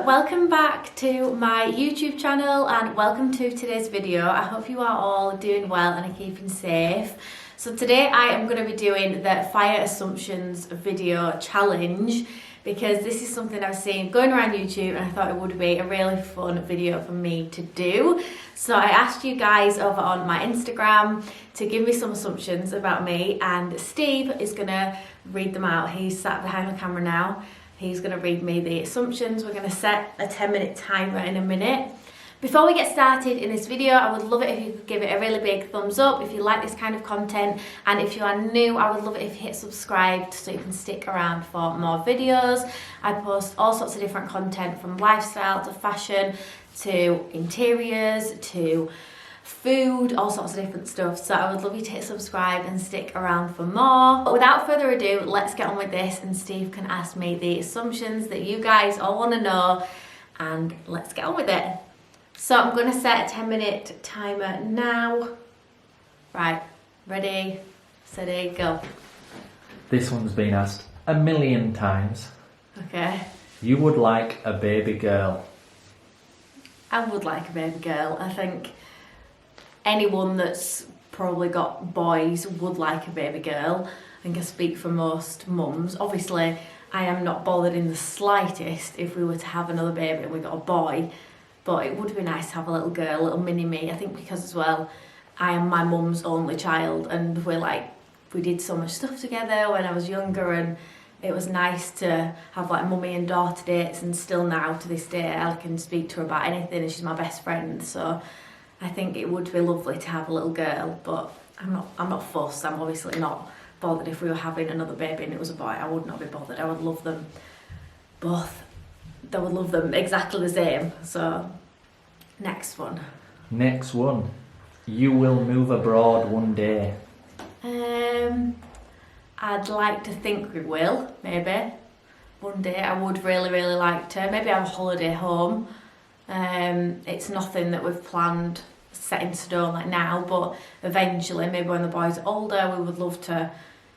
welcome back to my YouTube channel and welcome to today's video. I hope you are all doing well and are keeping safe. So today I am going to be doing the fire assumptions video challenge because this is something I've seen going around YouTube and I thought it would be a really fun video for me to do. So I asked you guys over on my Instagram to give me some assumptions about me, and Steve is going to read them out. He's sat behind the camera now. He's going to read me the assumptions. We're going to set a 10-minute timer in a minute. Before we get started in this video, I would love it if you could give it a really big thumbs up if you like this kind of content, and if you are new, I would love it if you hit subscribe so you can stick around for more videos. I post all sorts of different content, from lifestyle to fashion to interiors to food, all sorts of different stuff. So I would love you to hit subscribe and stick around for more. But without further ado, let's get on with this and Steve can ask me the assumptions that you guys all want to know, and let's get on with it. So I'm going to set a 10-minute timer now. Right, ready, steady, go. This one's been asked a million times. Okay. You would like a baby girl. I would like a baby girl. I think anyone that's probably got boys would like a baby girl. I think I speak for most mums. Obviously, I am not bothered in the slightest if we were to have another baby and we got a boy, but it would be nice to have a little girl, a little mini me. I think because as well, I am my mum's only child, and we did so much stuff together when I was younger, and it was nice to have like mummy and daughter dates, and still now to this day I can speak to her about anything and she's my best friend. So I think it would be lovely to have a little girl, but I'm not fussed. I'm obviously not bothered if we were having another baby and it was a boy. I would not be bothered. I would love them both. I would love them exactly the same. So next one. Next one. You will move abroad one day. I'd like to think we will, maybe. One day I would really, really like to. Maybe have a holiday home. It's nothing that we've planned set in stone like now, but eventually, maybe when the boys are older, we would love to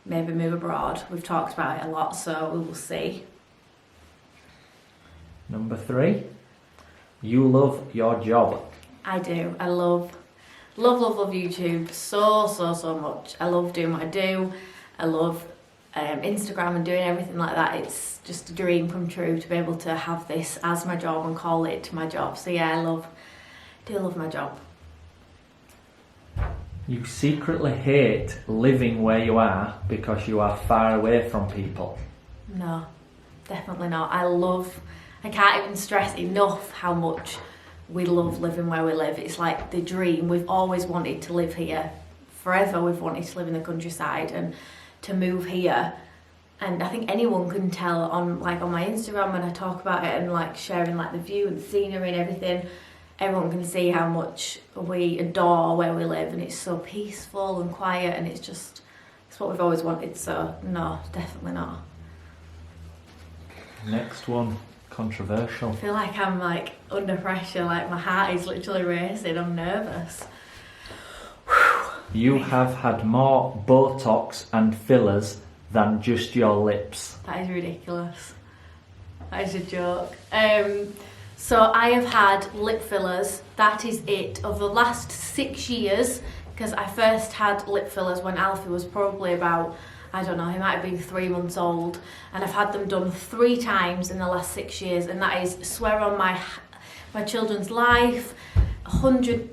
maybe move abroad. We've talked about it a lot, so we will see. Number 3. You love your job. I do. I love YouTube so much. I love doing what I do. I love Instagram and doing everything like that. It's just a dream come true to be able to have this as my job and call it my job. So yeah, I do love my job. You secretly hate living where you are because you are far away from people. No, definitely not. I can't even stress enough how much we love living where we live. It's like the dream. We've always wanted to live here. Forever we've wanted to live in the countryside and to move here. And I think anyone can tell on my Instagram when I talk about it and like sharing like the view and the scenery and everything. Everyone can see how much we adore where we live, and it's so peaceful and quiet, and it's what we've always wanted. So no, definitely not. Next one. Controversial. I feel like I'm like under pressure, like my heart is literally racing. I'm nervous. You have had more Botox and fillers than just your lips. That is ridiculous. That is a joke. So I have had lip fillers. That is it. Over the last 6 years, because I first had lip fillers when Alfie was probably about, I don't know, he might have been 3 months old, and I've had them done 3 times in the last 6 years, and that is, swear on my children's life, 100%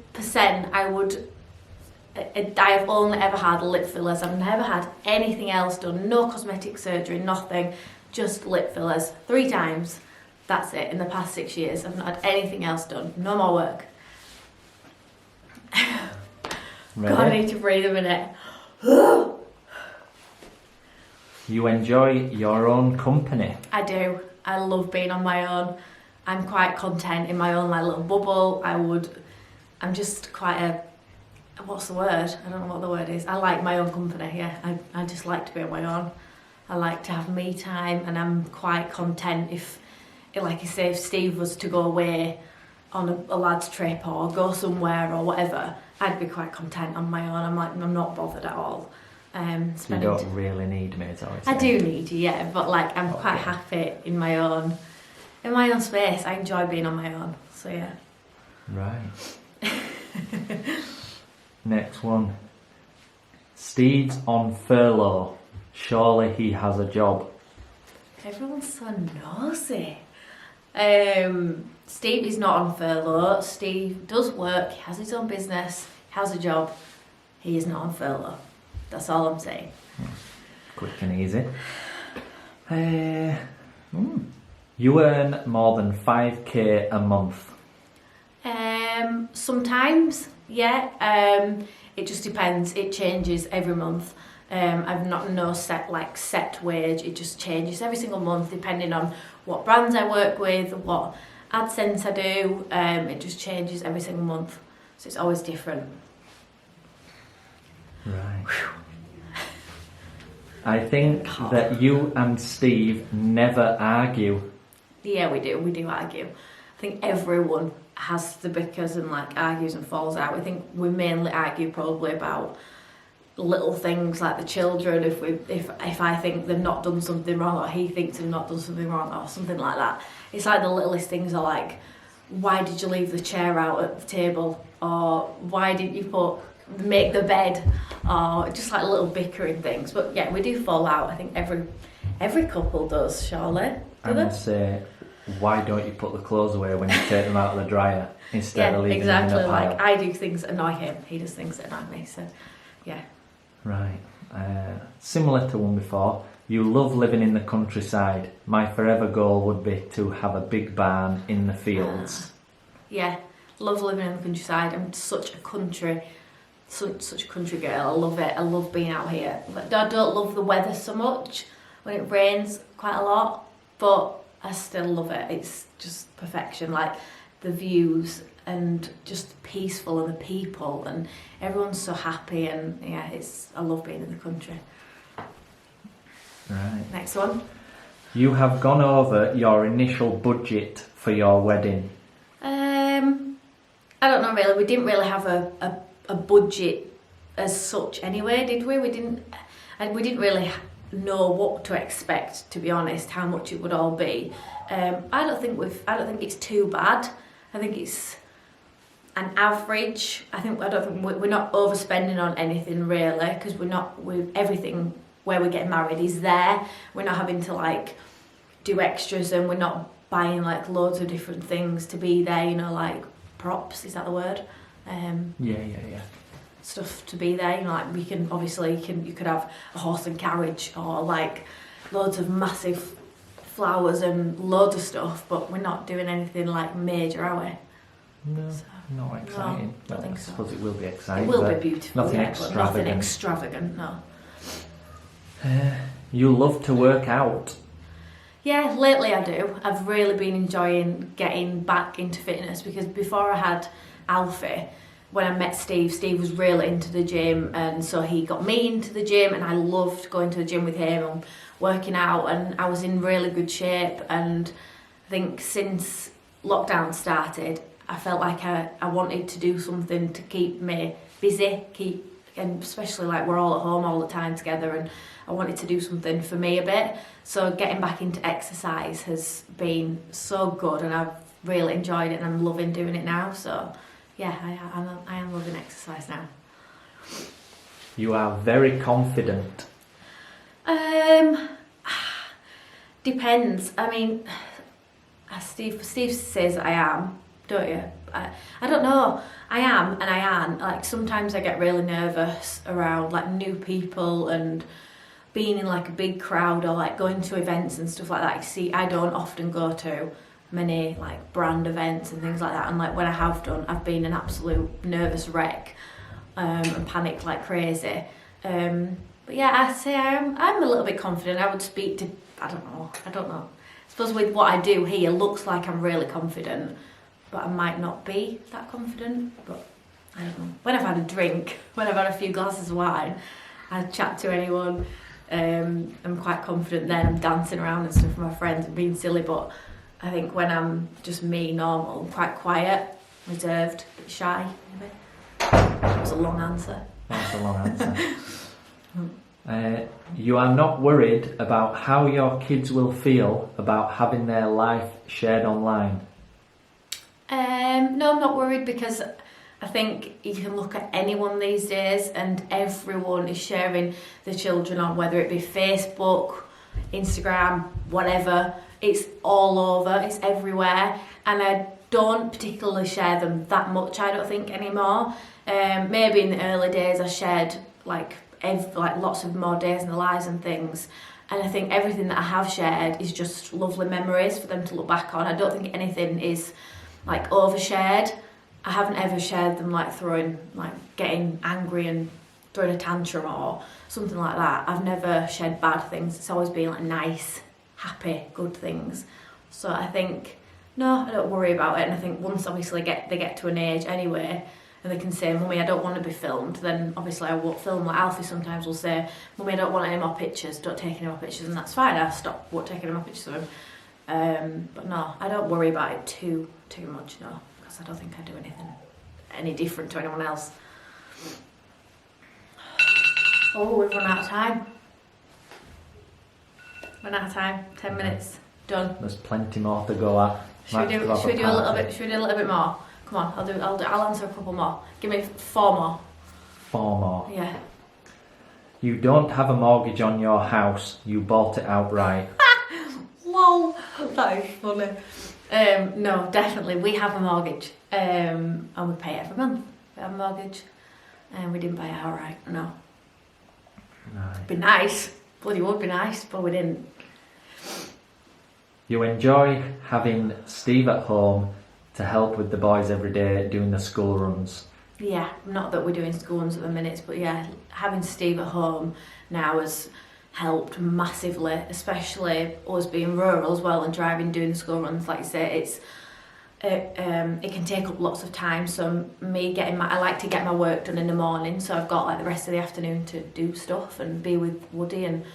I have only ever had lip fillers. I've never had anything else done, no cosmetic surgery, nothing, just lip fillers, 3 times. That's it, in the past 6 years. I've not had anything else done, no more work. Really? God, I need to breathe a minute. You enjoy your own company. I do. I love being on my own. I'm quite content in my own like little bubble. I'm just quite a, what's the word? I don't know what the word is. I like my own company, yeah. I just like to be on my own. I like to have me time, and I'm quite content if, like you say, if Steve was to go away on a lad's trip or go somewhere or whatever, I'd be quite content on my own. I'm not bothered at all. So you don't really need me, is that what you're I saying? do need you, yeah, but like I'm quite happy in my own in my own space. I enjoy being on my own. So yeah. Right. Next one. Steve's on furlough. Surely he has a job. Everyone's so nosy. Steve is not on furlough. Steve does work. He has his own business. He has a job. He is not on furlough. That's all I'm saying. Quick and easy. You earn more than 5k a month. Sometimes, yeah. It just depends. It changes every month. I've not no set wage. It just changes every single month depending on what brands I work with, what AdSense I do. It just changes every single month, so it's always different. Right. I think that you and Steve never argue. Yeah, we do. We do argue. I think everyone has the bickers and argues and falls out. I think we mainly argue probably about little things like the children. If I think they've not done something wrong, or he thinks they've not done something wrong, or something like that. It's like the littlest things are like, why did you leave the chair out at the table, or why didn't you make the bed, or just like little bickering things. But yeah, we do fall out. I think every couple does, surely. I would say, why don't you put the clothes away when you take them out of the dryer instead of leaving them in a pile? Like I do things that annoy him, he does things that annoy me. So yeah. Right. Similar to one before, you love living in the countryside. My forever goal would be to have a big barn in the fields. Yeah, love living in the countryside. I'm such a country girl. I love it. I love being out here. But I don't love the weather so much when it rains quite a lot, but I still love it. It's just perfection. Like the views and just peaceful, and the people, and everyone's so happy, and yeah, I love being in the country. Right. Next one. You have gone over your initial budget for your wedding. I don't know really. We didn't really have a budget as such anyway, did we? We didn't really know what to expect, to be honest, how much it would all be. I don't think it's too bad. I think it's an average. I don't think we're not overspending on anything really, because everything where we're getting married is there. We're not having to do extras, and we're not buying loads of different things to be there, props, is that the word? Yeah. Stuff to be there, we can obviously you could have a horse and carriage, or loads of massive flowers and loads of stuff, but we're not doing anything major, are we? No, not exciting. No, I think so. I suppose it will be exciting. It will be beautiful. Nothing extravagant. Nothing extravagant, no. You love to work out. Yeah, lately I do. I've really been enjoying getting back into fitness, because before I had Alfie, when I met Steve was really into the gym, and so he got me into the gym, and I loved going to the gym with him and working out, and I was in really good shape. And I think since lockdown started, I felt like I wanted to do something to keep me busy, and especially we're all at home all the time together, and I wanted to do something for me a bit. So getting back into exercise has been so good, and I've really enjoyed it, and I'm loving doing it now. So yeah, I am loving exercise now. You are very confident. Depends. I mean, Steve says I am, don't you? I don't know. I am and I am. Sometimes I get really nervous around new people and being in a big crowd, or going to events and stuff like that. See, I don't often go to many brand events and things like that, and when I have done, I've been an absolute nervous wreck, and panicked like crazy. But yeah, I say I'm a little bit confident. I would speak to, I don't know. I suppose with what I do here, looks like I'm really confident, but I might not be that confident. But I don't know. When I've had a drink, when I've had a few glasses of wine, I chat to anyone. I'm quite confident then. I'm dancing around and stuff with my friends and being silly, but I think when I'm just me, normal, I'm quite quiet, reserved, a bit shy, maybe. That was a long answer. That's a long answer. You are not worried about how your kids will feel about having their life shared online. No, I'm not worried, because I think you can look at anyone these days and everyone is sharing their children on, whether it be Facebook, Instagram, whatever. It's all over, it's everywhere, and I don't particularly share them that much, I don't think, anymore. Maybe in the early days I shared like lots of more days in the lives and things, and I think everything that I have shared is just lovely memories for them to look back on. I don't think anything is like overshared. I haven't ever shared them like getting angry and throwing a tantrum or something like that. I've never shared bad things. It's always been like nice, happy, good things. So I think, no, I don't worry about it. And I think once obviously they get to an age anyway, and they can say, Mummy, I don't want to be filmed, then obviously I won't film. Like Alfie sometimes will say, Mummy, I don't want any more pictures, don't take any more pictures, and that's fine. I won't take any more pictures of him. But no, I don't worry about it too much, no, because I don't think I do anything any different to anyone else. Oh, we've run out of time. 10 minutes. Done. There's plenty more to go at. Should we do a little bit more? Come on, I'll answer a couple more. Give me 4 more. 4 more. Yeah. You don't have a mortgage on your house. You bought it outright. Lol, that is funny. No, definitely, we have a mortgage, and we pay it every month. We have a mortgage, and we didn't buy it outright. No. Right. Be nice. Bloody would be nice, but we didn't. You enjoy having Steve at home to help with the boys every day doing the school runs. Yeah, not that we're doing school runs at the minute, but yeah, having Steve at home now has helped massively, especially us being rural as well and driving, doing the school runs. Like you say, it can take up lots of time. So I like to get my work done in the morning, so I've got like the rest of the afternoon to do stuff and be with Woody and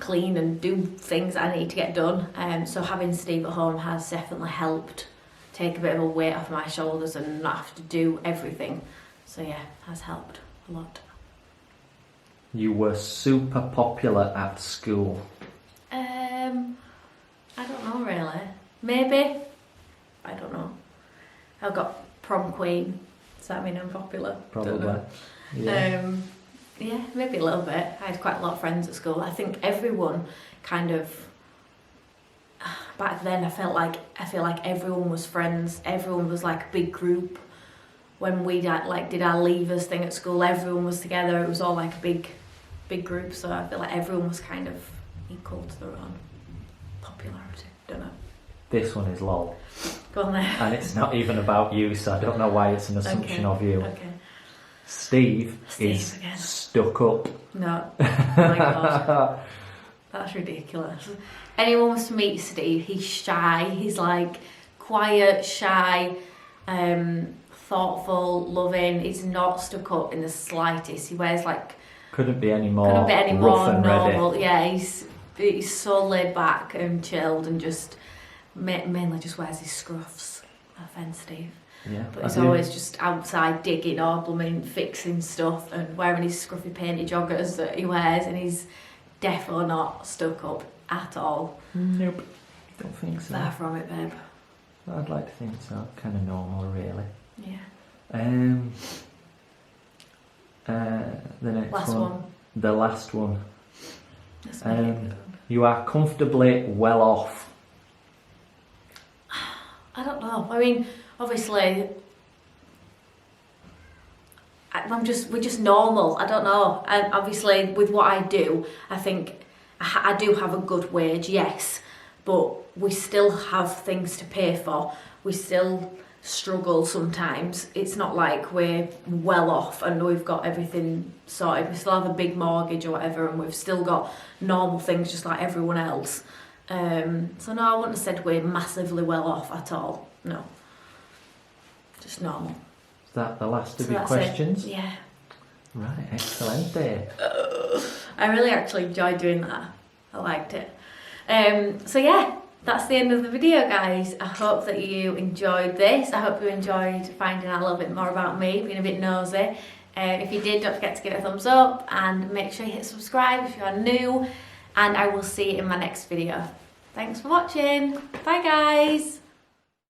clean and do things I need to get done. So having Steve at home has definitely helped take a bit of a weight off my shoulders and not have to do everything. So yeah, has helped a lot. You were super popular at school. I don't know really. Maybe. I don't know. I got prom queen. Does that mean I'm popular? Probably. Yeah. Yeah, maybe a little bit. I had quite a lot of friends at school. I think everyone kind of, back then I feel like everyone was friends. Everyone was like a big group. When we did our leavers thing at school, everyone was together. It was all like a big group. So I feel like everyone was kind of equal to their own popularity. Don't know. This one is lol. Go on there. And it's not even about you, so I don't know why it's an assumption of you. Okay. Steve is again. Stuck up. No. Oh my God. That's ridiculous. Anyone wants to meet Steve, he's shy. He's like quiet, shy, thoughtful, loving. He's not stuck up in the slightest. He wears like... Couldn't be any more rough and normal. ready. Yeah, he's so laid back and chilled and just mainly just wears his scruffs. No offence, Steve. Yeah, but he's always just outside digging or blooming fixing stuff and wearing his scruffy painted joggers that he wears, and he's definitely not stuck up at all. Nope, don't think so. Far from it, babe. I'd like to think so. Kind of normal, really. Yeah. The next last one. The last one. That's my favourite one. You are comfortably well off. I don't know. I mean, obviously, we're just normal. I don't know. And obviously, with what I do, I think I do have a good wage, yes, but we still have things to pay for. We still struggle sometimes. It's not like we're well off and we've got everything sorted. We still have a big mortgage or whatever, and we've still got normal things just like everyone else. So no, I wouldn't have said we're massively well off at all. No. Just normal. Is that the last of your questions? It. Yeah. Right, excellent day. I really actually enjoyed doing that. I liked it. So yeah, that's the end of the video, guys. I hope that you enjoyed this. I hope you enjoyed finding out a little bit more about me, being a bit nosy. If you did, don't forget to give it a thumbs up and make sure you hit subscribe if you are new, and I will see you in my next video. Thanks for watching. Bye guys.